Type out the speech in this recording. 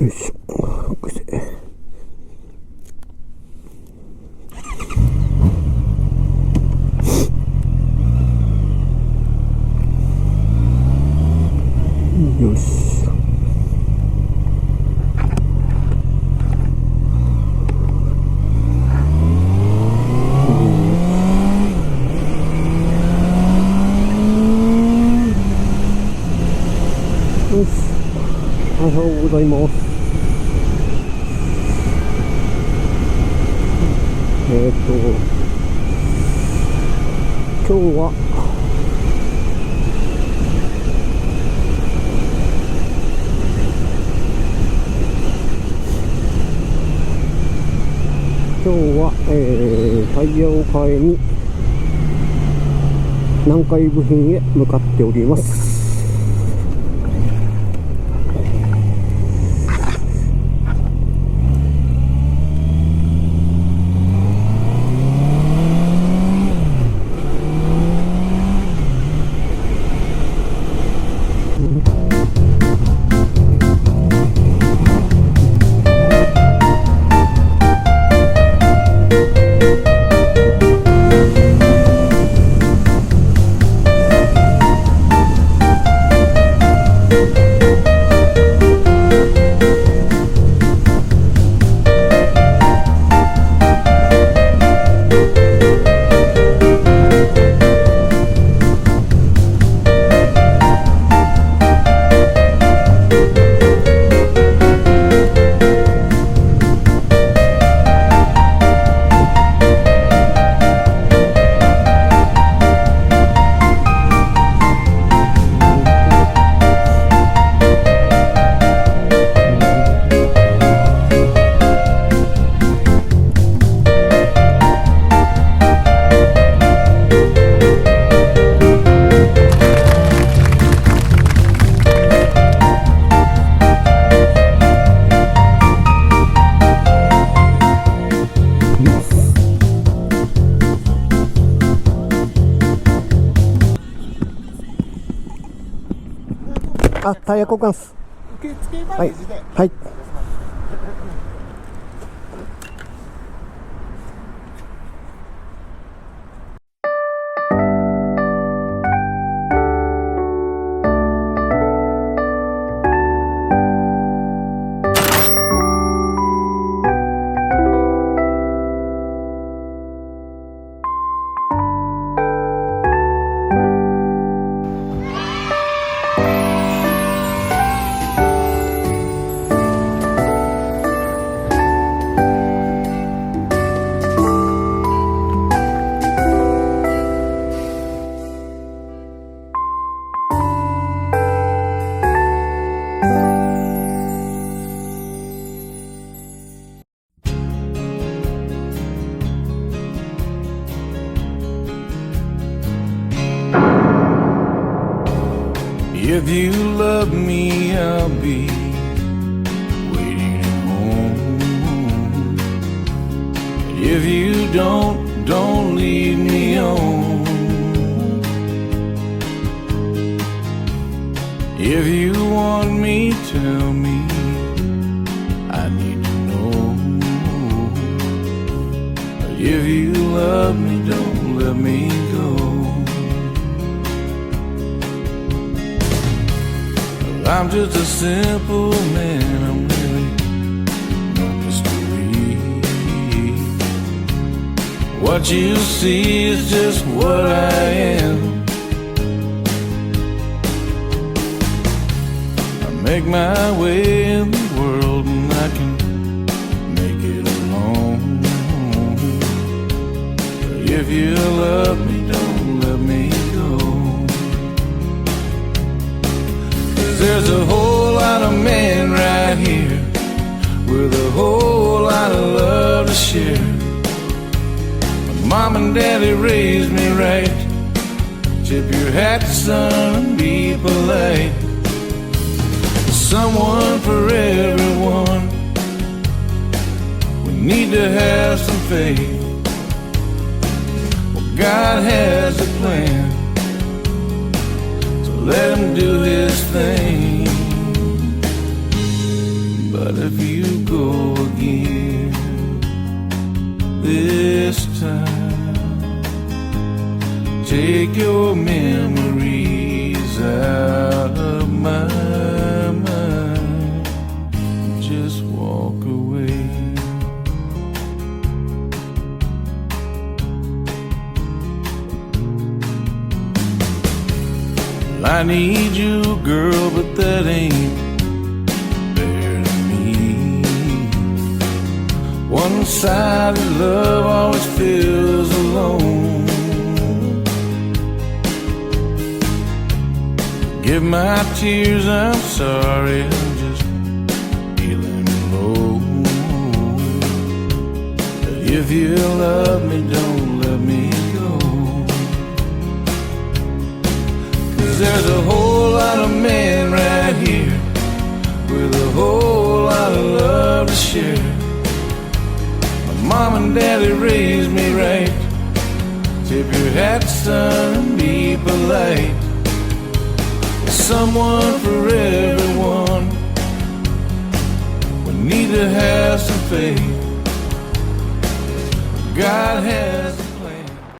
よいしょ、癖。よし。よし。おはようございます。今日はタイヤを買いに南海部品へ向かっております。あ、タイヤ交換っす。受付まで自体。はい。If you love me, I'll be waiting at home. If you don't leave me on. If you want me, tell me, I need to know. If you love me, don't let me go. I'm just a simple man, I'm really no mystery. What you see is just what I am. I make my way in the world and I can make it alone. But if you love me, don't let me go. There's a whole lot of men right here with a whole lot of love to share. My mom and daddy raised me right. Tip your hat, son, and be polite. Someone for everyone. We need to have some faith. Well, God has a plan. Let him do his thing. But if you go again. This time, take your memories out of my mind. Just walk away. I need you, girl, but that ain't fair to me. One-sided love always feels alone. Give my tears, I'm sorry, I'm just feeling low. If you love me, don't let me go. 'Cause there's a whole lot of men right here with a whole lot of love to share. My mom and daddy raised me right. Tip your hat, son, and be polite. Someone for everyone. We need to have some faith. God has